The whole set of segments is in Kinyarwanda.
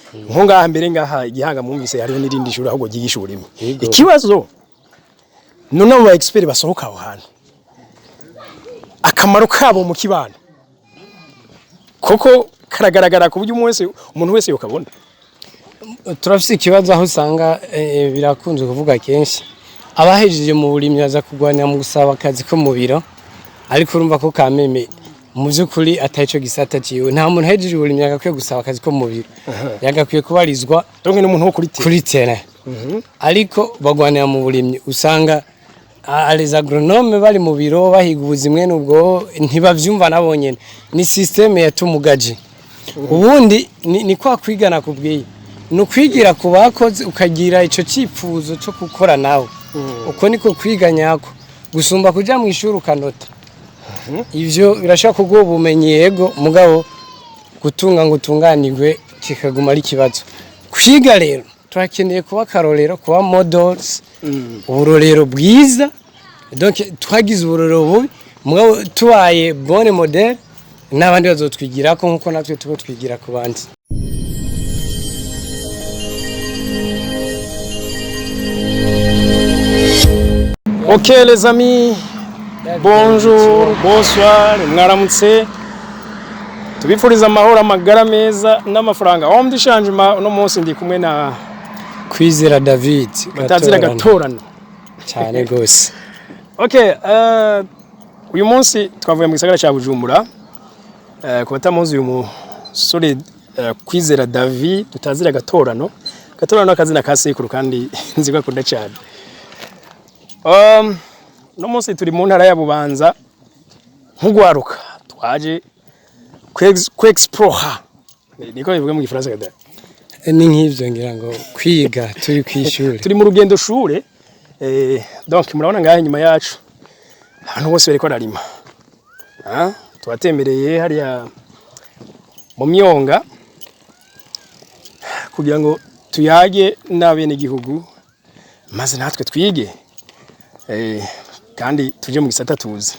nko ngaha mbere ngaha igihanga mwumvise hariho n'irindi shuri ahubwo gigisha uburimi ikibazo none abo expert basohoka aho hantu akamaro kabo mu kibano koko karagaragara ku buryo umuntu wese yokabona. Turafise ikibazo aho usanga birakunze kuvuga kenshi abahejeje mu burimyi aza kugwanya mu gusaba akazi ko mu biro ariko urumva ko kameme mu byukuri atayico gisata ciwe nta muntu hejeje uburimyi agakwiye gusaba akazi ko mu biro yagakwiye kubarizwa donc n'umuntu wo kuri terrain ariko bagwanira mu burimyi usanga les agronomes bari mu biro bahiga ubuzimwe n'ubwo ntibavyumva nabonyene ni systeme yatumugaje ubundi ni kwa kwigana kubwiye no kwigira kubakoze ukagira ico cipfuzo cyo gukora nawe uko niko kwiganyako gusumba kuja mu ishuri ukanota ivyo birashaka kuguha ubumenyi yego mugabo gutunga ngo utunganirwe kikaguma ari kibazo kwiga rero turakeneye kuba karorero kuba models uburorero bwiza donc twagize uburorero bubi mugabo tubaye bonne model n'abandi bazotwigirako nkuko natwe tubo twigira ku bandi. Ok les amis, bonjour, bonsoir, mwaramutse. Tubifuriza amahoro amagara meza n'amafaranga. Aho mdishanje no munsi ndi kumwe na Kwizera David. Batazira gatorano. Cyane gose. Okay, uyu munsi twavuye mu gisagara cya Bujumbura. Ku batamuzi uyu musore Kwizera David tutazira gatorano. Gatorano akazina ka sekuru kandi nzigwa kunda cyane. No munsi turi mu ntara ya Bubanza nkugwaruka twaje kwexplore niko bivuga mu gifaransa kada ni nk'ivyo ngira ngo kwiga turi kwishuri turi mu rugendo shure donc murabona ngahe nyuma yacu abantu bose bariko bararima twatembereye hariya mu myonga kugira ngo tuyage n'abene igihugu maze natwe twige kandi tuje mu gisata tuzi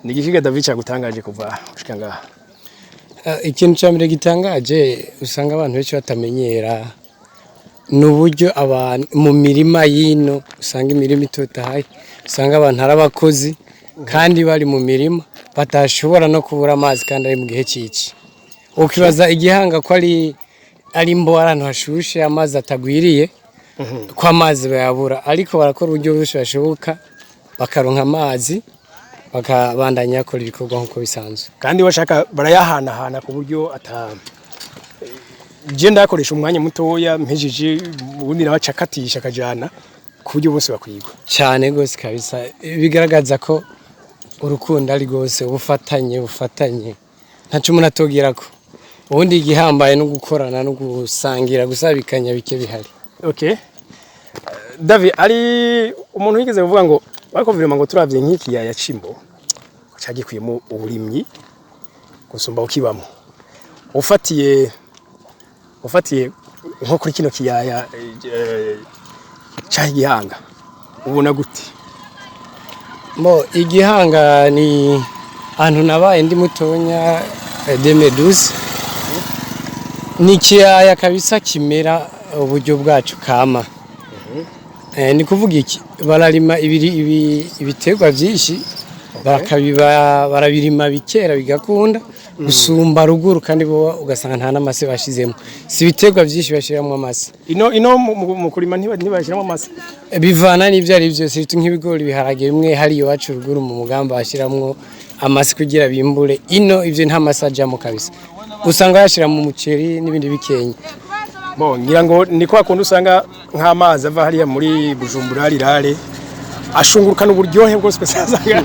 nigikiga David cyagutangaje kuva ushika ngaha. Ikintu cyambere gitangaje usanga abantu benshi batamenyera n'uburyo abantu mu mirima yino usanga imirima itotahaye usanga abantu arabakozi kandi bari mu mirima batashobora no kubura amazi kandi ari mu gihe ciki ukibaza igihanga ko ari mbo arantu hashushe amazi atagwiriye kwa amazi bayabura ariko barakora uburyo bwose bashoboka bakaronka amazi bakabandanya akora ibikorwa nkuko bisanzwe kandi bashaka barayahana ku buryo je ndakoresha umwanya mutoya mpejeje ubundi nabacakatisha kajana ku buryo bose bakwigwa cyane gose kabisa bigaragaza ko urukundo ari gose ubufatanye ntacu umuntu atogirako ubundi igihambaye no gukorana no gusangira gusabikanya bike bihari. Okay. David ari umuntu wigeze kuvuga ngo bakovirema ngo turavye nk'iki ya Cimbo cyagikuyemo uburimyi gusumba ukibamo ufatiye nko kuri kino kiyaya cy'igihanga ubona gute? Mo igihanga ni ahantu nabaye ndi mutonya 2012 ni kiyaya kabisa kimera uburyo bwacu kama ni kuvuga iki bararima ibiterwa byinshi barabirima bikera bigakunda gusumba ruguru kandi bo ugasanga nta namase bashizemo si ibiterwa byinshi bashiramo amase ino mu kurima ntibashiramo amase bivana n'ivyo ari byose bitu nk'ibigori biharage bimwe hari iwacu ruguru mu mugamba bashiramo amase kugira bimbure ino ivyo nta masajamo kabisa usanga yashira mu muceri n'ibindi bikenya. Bon ngira ngo niko akunda usanga nk'amazi ava hariya muri Bujumbura rirare ashungurukana uburyohe bwose kwesazanga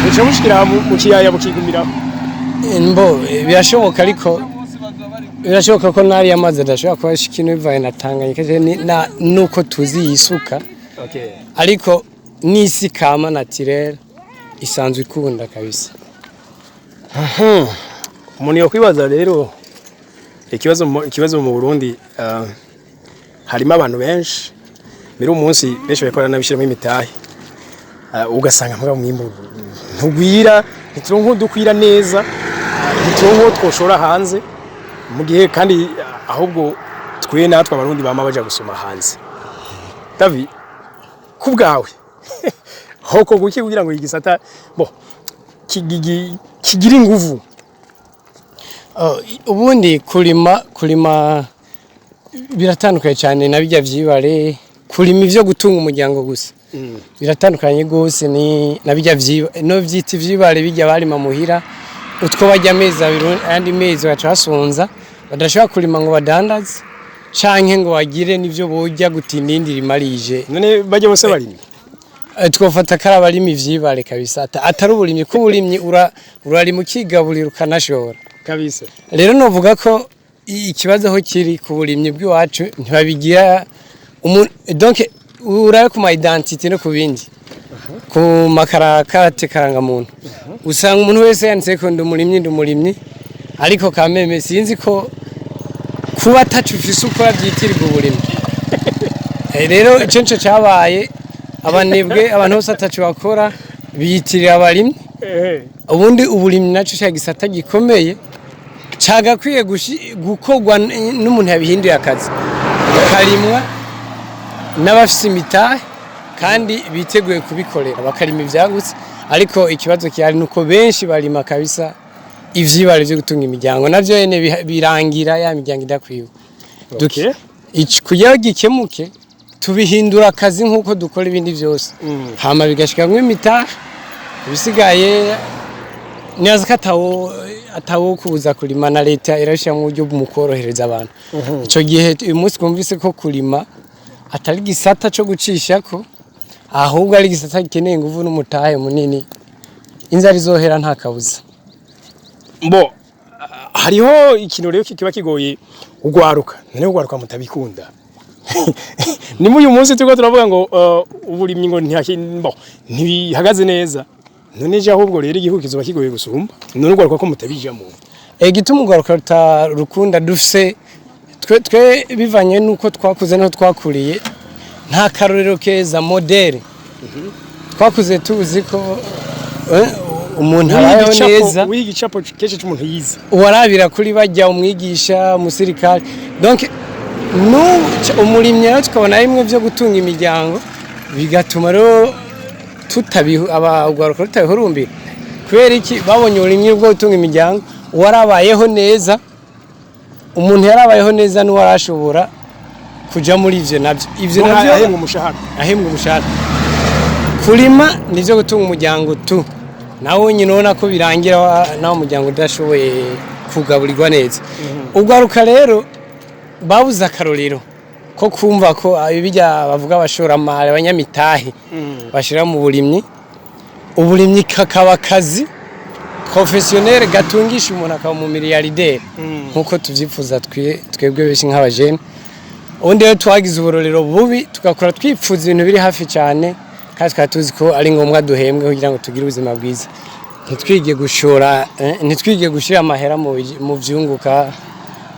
uca mushikira mu kiyaya bukigumiraho mbo birashoboka ariko birashoboka ko nari amazi adashobora kuba shikino bivaye na Tanganyika nuko tuzi yisuka ariko nisi kama naturel isanzwe ikunda kabisa. Umuntu yo kwibaza rero ikibazo mu Burundi harimo abantu benshi mbere umunsi benshi bakora nabishiramo imitahe ugasanga mvuga mwimbo ntugwira ntituronko dukwira neza ntituronko twoshora hanze mu gihe kandi ahubwo twe natwe abarundi bama baja gusoma hanze. Davi kubgawe hoko guki kugira ngo igisata bo kigira inguvu. Ubundi kurima biratandukanye cyane na bijya vyibare, kurima ivyo gutunga umuryango gusa biratandukanye gose ni na bijya no vyiti vyibare bijya barima muhira utwo bajya amezi abiri andi mezi baca basonza badashobora kurima ngo badandaze canke ngo bagire nivyo bojya gutindindira imarije. None bajya bose barima twofata karabarima ivyibare kabisa atari uburimyi ko uburimyi urari mu kigaburira ukanashora kabisa. Rero novuga ko ikibazo aho kiri ku burimyi bw'iwacu ntibabigira donc uraye ku ma identité no ku bindi ku makarakate karanga muntu usanga umuntu wese yanditse ko ndumurimyi ariko kameme sinzi ko kuba atacu ufise uko byitirirwa uburimyi. Rero icenco cabaye abanebwe abantu bose atacu bakora biyitirira abarimyi. Ubundi uburimyi naco cyagisata gikomeye cagakwiye gukorwa n'umuntu yabihinduye akazi karimwa n'abafise imitahe kandi biteguye kubikorera bakarima ivyagutse. Ariko ikibazo cyari nuko benshi barima kabisa ivyibare byo gutunga imiryango navyo yene birangira ya miryango idakwiwe. Kugira gikemuke tubihindura akazi nkuko dukora ibindi byose hama bigashika nk'imitahe bisigaye nyaza atawo kubuza kurima na leta irashya mu buryo bumukorohereza abantu. Ico gihe uyu munsi twumvise ko kurima atari gisata cyo gucishako ahubwo ari gisata gikeneye nguvu n'umutahe munini inzara izohera nta kabuza. Mbo hariho ikintu rero kiba kigoye ugwaruka none ugwaruka mutabikunda ni mu uyu munsi tuko turavuga ngo uburimyi ngo ntihagaze neza none je ahubwo rero igihugu kizoba kigoye gusumba none ugwaruka ko mutabijamo. Gituma ugwaruka rutarukunda dufise twe bivanye nuko twakuze no twakuriye nta karorero keza modere twakuze tuzi ko umuntu abayeho neza wigicapo keshe cy'umuntu yize warabira kuri bajya umwigisha umusirikare donc umurimyi tukabona rimwe byo gutunga imiryango bigatuma rero tutabihu abagwaruka tutabihurumbira kubera iki babonye uburimyi bwo gutunga imiryango warabayeho neza umuntu yarabayeho neza n'uwarashobora kuja muri ivyo navyo ahembwa umushahara kurima nivyo gutunga umuryango tu nawe nyine ubona ko birangira nawe umuryango udashoboye kugaburirwa neza. Ugwaruka rero babuze akarorero ko kumva ko ibijya bavuga abashoramari abanyamitahe bashira mu uburimyi kakaba akazi professionnel gatungisha umuntu akaba mu miliyarderi nkuko tuvyifuza twebwe beshi nk'abajene. Ubundi rero twagize uburorero bubi tugakora twipfuza ibintu biri hafi cyane kandi twatuzi ko ari ngombwa duhembwe kugira ngo tugire ubuzima bwiza ntitwige gushora ntitwige gushira amahera mu vyunguka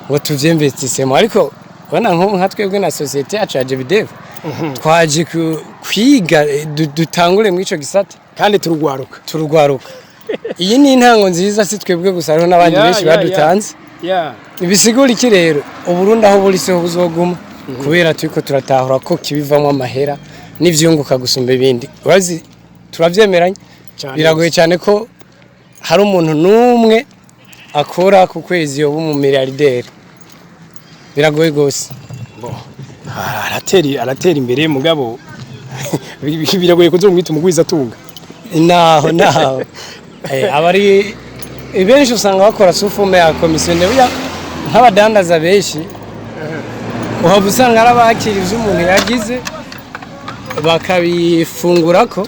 ngo tuvyinvestisemo. Ariko bana nka twebwe na societe yacu ya Jebidev twaje kwiga dutangure mu ico gisata kandi turugwaruka iyi ni intango nziza si twebwe gusa hariho n'abandi benshi badutanze ibisigura iki rero uburundi aho buri seho buzoguma kubera turiko turatahura ko kibivamo amahera n'ivyunguka gusumba ibindi. Urazi turavyemeranye biragoye cyane ko hari umuntu numwe akora ku kwezi yo mu miliyarderi biragoye gose. aratera imbere mugabo biragoye kuzumwita umugwiza atunga naho abari benshi usanga bakora sufume ya komisiyo ndebuya nk'abadandaza benshi uhaba usanga arabakira ivyo umuntu yagize bakabifungurako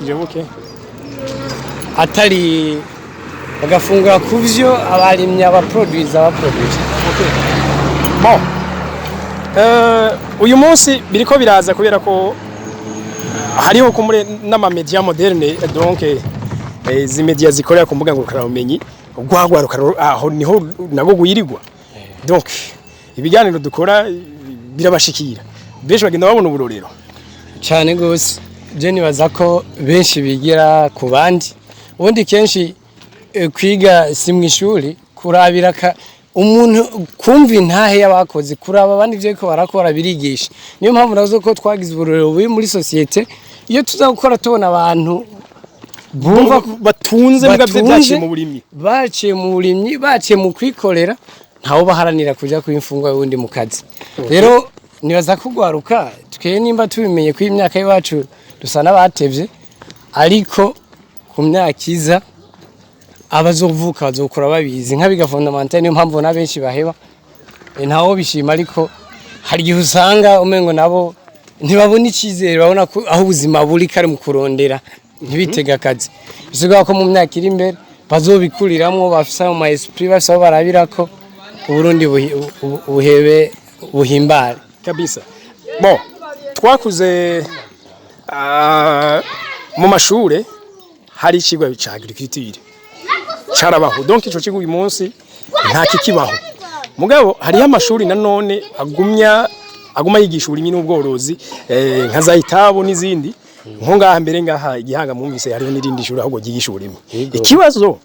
atari bagafungura kuvyo abarimye abaproduce bon uyu munsi biriko biraza kubera ko hariho kumure n'ama media moderne donc izi media zikorera ku mbuga ngurukanabumenyi gwagwaruka aho niho nago guyirirwa donc ibiganiro dukora birabashikira benshi bagenda babona uburorero cyane gose je nibaza ko benshi bigira ku bandi ubundi kenshi kwiga si mu ishuri kurabira umuntu kumva intahe y'abakoze kuraba abandi ivyo ko barakora birigisha. Niyo mpamvu nazo ko twagize uburorero bubi muri societe iyo tuzakora tubona abantu bumva batunze mbwa byaciye mu burimyi, baciye mu burimyi, baciye mu kwikorera, ntawo baharanira kuja kwimfungwa wundi mu kazi. Rero nibaza kugwaruka twe nimba tubimenye ko imyaka yacu dusa nabatevye, ariko ku myaka iza abazovuka bazokora babizi nkabiga fondamental. Niyo mpamvu na benshi baheba ntawo bishima, ariko hari gihe usanga umengo nabo ntibabona ikizere, babona ko aho ubuzima buri kare mu kurondera ntibitega akazi. Bisigaye ko mu myaka iri imbere bazobikuriramwo, bafisa mu esprit, bafisa barabirako Uburundi buhebe buhimbare kabisa. Bon, twakuze mu mashure hari ikigwa ca agriculture carabaho, donc ico kigo uyu munsi nta kikibaho. Mugabo hari amashuri nanone aguma yigisha uburimyi n'ubworozi, nka za Itabo n'izindi nko ngaha mbere ngaha Igihanga mwumvise hariho n'irindi shuri ahubwo ryigisha uburimyi. Ikibazo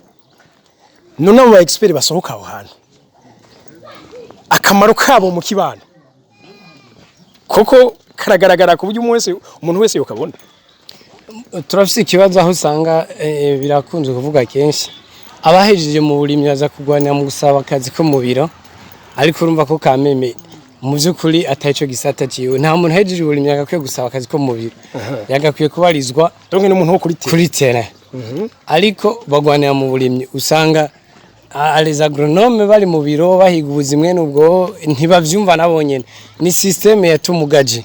none abo expert basohoka aho hantu akamaro kabo mu kibano koko karagaragara ku buryo umuntu wese yokabona. Turafise ikibazo aho usanga birakunze kuvuga kenshi abahejeje mu burimyi baza kugwanya mu gusaba akazi ko mu biro, ariko urumva ko kameme mu by'ukuri atayico gisata ciwe. Nta muntu hejeje uburimyi agakwiye gusaba akazi ko mu biro, yagakwiye kubarizwa donc n'umuntu wo kuri terrain. Ariko bagwanira mu burimyi usanga les agronomes bari mu biro bahiga ubuzimwe n'ubwo ntibavyumva nabonyene. Ni systeme yatumugaje.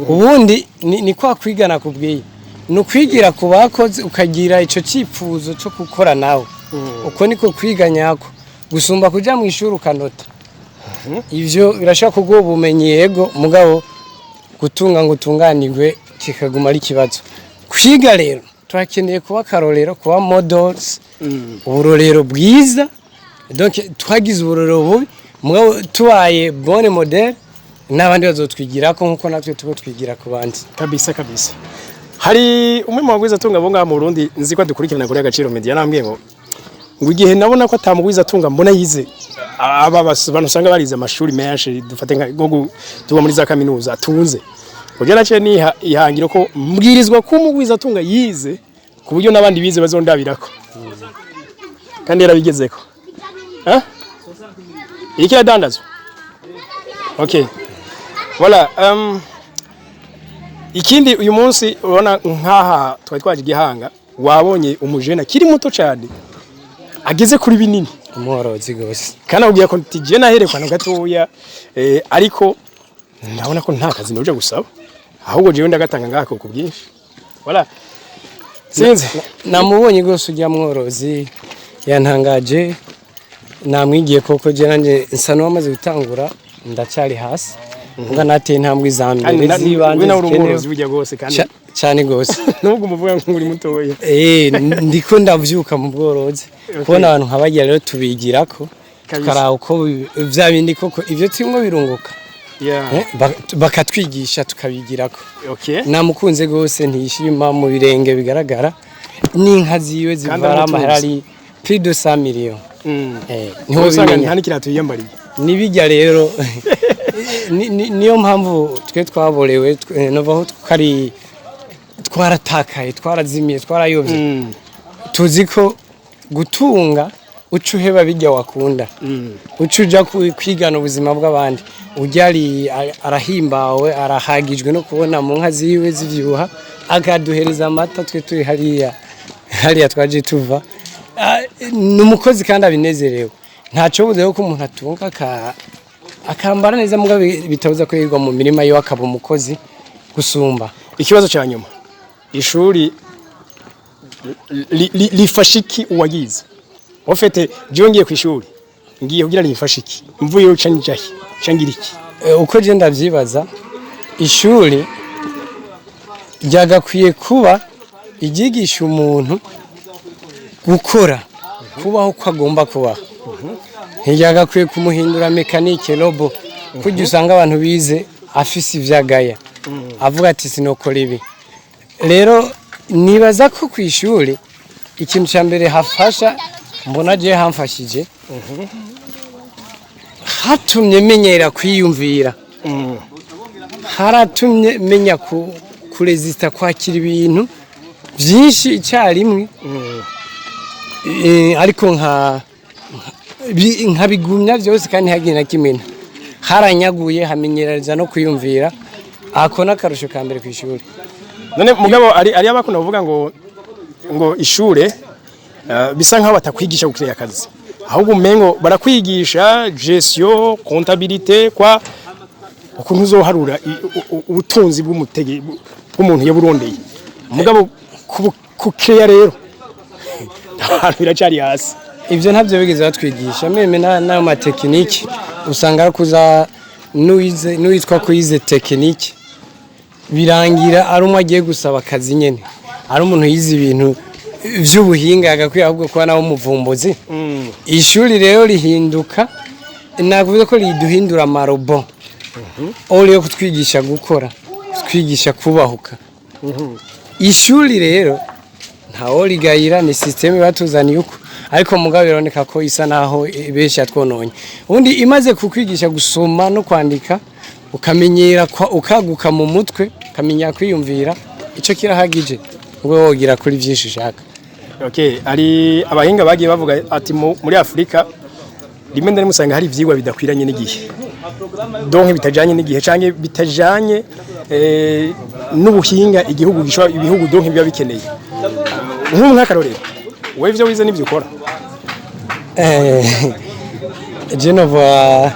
Ubundi ni kwa kwigana kubwiye, no kwigira ku bakozi ukagira ico cipfuzo cyo gukora nawe. Uko niko kwiganyako gusumba kuja mu ishuri ukanota. Ivyo birashaka kuguha ubumenyi yego, mugabo gutunga ngo utunganirwe kikaguma ari kibazo. Kwiga rero turakeneye kuba karorero, kuba models, uburorero bwiza. Donc twagize uburorero bubi, mugabo tubaye bonne model n'abandi bazotwigirako nkuko natwe tubo twigira ku bandi. Kabisa. Hari umwe mu bagwiza tunga bonga mu Burundi nzi ko dukurikirana kuri Agaciro Media, nambwiye ngo igihe nabona ko atamugwiza tunga mbona yize aba bantu usanga barize amashuri menshi, dufate nka tuba muri za kaminuza atunze. Kugira nace ni ihangiro ko mbwirizwa ko umugwiza tunga yize ku buryo nabandi bize bazondabirako. Kandi yarabigezeko. Iki adandazo. Okay. Voilà, ikindi uyu munsi urabona nkaha twaje Igihanga, wabonye umujena kiri muto cyane ageze kuri binini, umworozi gose kana ugiye ko tije naherekwa no gatoya, ariko ndabona ko nta kazi noje gusaba, ahubwo jewe ndagatanga ngako ku bwinshi. Voilà, sinzi namubonye gose ujya mworozi yantangaje, namwigiye koko je nanje nsano wamaze gutangura ndacyari hasi. Nga nateye intambwe izambere zibanze n'urumozi bijya gose kandi cyane gose nubwo umuvuga ngo uri mutoya. Ndiko ndavyuka mu bworozi kubona abantu nkabagira rero tubigirako tukara uko vya bindi koko ivyo timwe birunguka, bakatwigisha tukabigirako. Namukunze gose ntishima mu birenge bigaragara, n'inka ziwe zivara amaharari plus de 100 millions. Niho usanga nta nikirato yiyambariye nibijya rero. Niyo mpamvu twe twaborewe novaho twari twaratakaye, twarazimiye, twarayobye. Tuzi ko gutunga ucuheba bijya wakunda, ucuja kwigana ubuzima bw'abandi, ujyari arahimbawe, arahagijwe no kubona mu nka ziwe zivyuha, akaduhereza amata twe turi hariya twaje tuva. Numukozi kandi abinezerewe, ntaco buzeho ko umuntu atunga akambara neza, muga bitabuza ko yirwa mu mirima yo akaba umukozi gusumba. Ikibazo cya nyuma, ishuri lifashiki uwagize ofete jongiye ku ishuri ngiye kugira lifashiki mvuye ucanjahi cangiriki. Uko je ndavyibaza, ishuri ryagakwiye kuba igigisha umuntu gukora, kubaho ko agomba kubaho. Ntiyagakwiye kumuhindura mekanike robo, kujya usanga abantu bize afise ivyagaya avuga ati sinokora ibi. Rero nibaza ko ku ishuri ikintu cya mbere hafasha, mbona je hamfashije hatumye menyera kwiyumvira, haratumye menya kuresista kwakira ibintu byinshi icyarimwe, ariko nkabigumya byose kandi ntihagire na kimwe. Haranyaguye hamenyereza no kwiyumvira, ako n'akarusho ka mbere ku ishuri. None mugabo ari abakunda kuvuga ngo ishure bisa nkaho batakwigisha gukira akazi, ahubwo umengo barakwigisha gestion comptabilité kwa ukuntu uzoharura ubutunzi bw'umuntu yaburondeye. Mugabo kukea rero abantu biracari hasi. Ibyo ntabyo bigeze batwigisha, meme na matekiniki usanga kuza nuwitwa kuyize tekiniki birangira ari umwe agiye gusaba akazi nyene, ari umuntu yize ibintu vy'ubuhinga agakwiye ahubwo kuba nawo muvumbuzi. Ishuri rero rihinduka, nakuvuze ko riduhindura amarobo, yo kutwigisha gukora, kutwigisha kubahuka. Ishuri rero ntawo rigayira, ni systeme batuzaniye uko, ariko mugabo bironeka ko isa naho benshi atwononye. Ubundi imaze kukwigisha gusoma no kwandika, ukamenyera ukaguka mu mutwe, ukamenya kwiyumvira, ico kirahagije ngo wogira kuri byinshi ushaka. Okay, ari abahinga bagiye bavuga ati muri Afrika rimwe ndari musanga hari ivyigwa bidakwiranye n'igihe, donc bitajanye n'igihe canke bitajanye n'ubuhinga igihugu gishwa ibihugu donc biba bikeneye. Nk'umwaka rero wewe ivyo wize n'ivyo ukora? Genova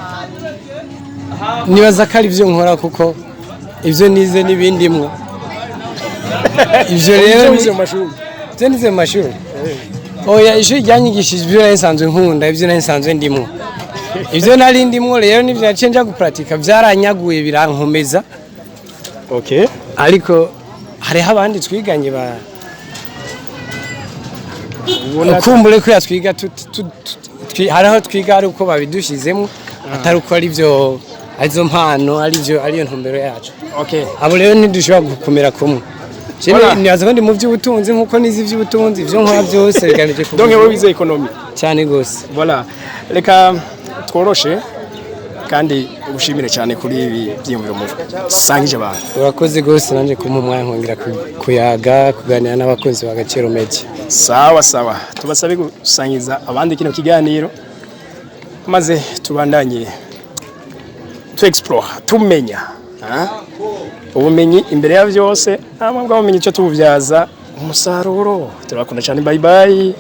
nibaza ko ari byo nkora, kuko ibyo nize n'ibindi mwo. Ibyo rero wize mu mashuri? Byo nize mu mashuri. Oya, ishuri ryanyigishije ibyo nasanzwe nkunda, ibyo nasanzwe ndimwo. Ibyo nari ndimwo rero nivyo nacenja gupratika, byaranyaguye birankomeza. Okay. Ariko hariho abandi twiganye ukumbure ko yatwiga hariho twiga ari uko babidushizemo, atari uko ari byo arizo mpano, ariyo ntumbero yacu. Okay. Abo rero ntidushobora gukomera kumwe. Nibaza ko ndi mu by'ubutunzi nkuko nizi iby'ubutunzi, ibyo nkora byose bigamije kuvuga. Donc wowe wize economy cyane gose. Voilà. Reka tworoshe kandi ubushimire cyane kuri ibi byiyumviro musangije abantu. Urakoze gose nanje kumpa umwanya nkongera kuyaga kuganira n'abakunzi ba Gaciro Media. Sawa sawa, tubasabe gusangiza abandi kino kiganiro maze tubandanye to explore, tumenya ubumenyi imbere ya byose, ntabwo ubumenyi cyo tubuvyaza umusaruro. Turakunda cyane, bye bye.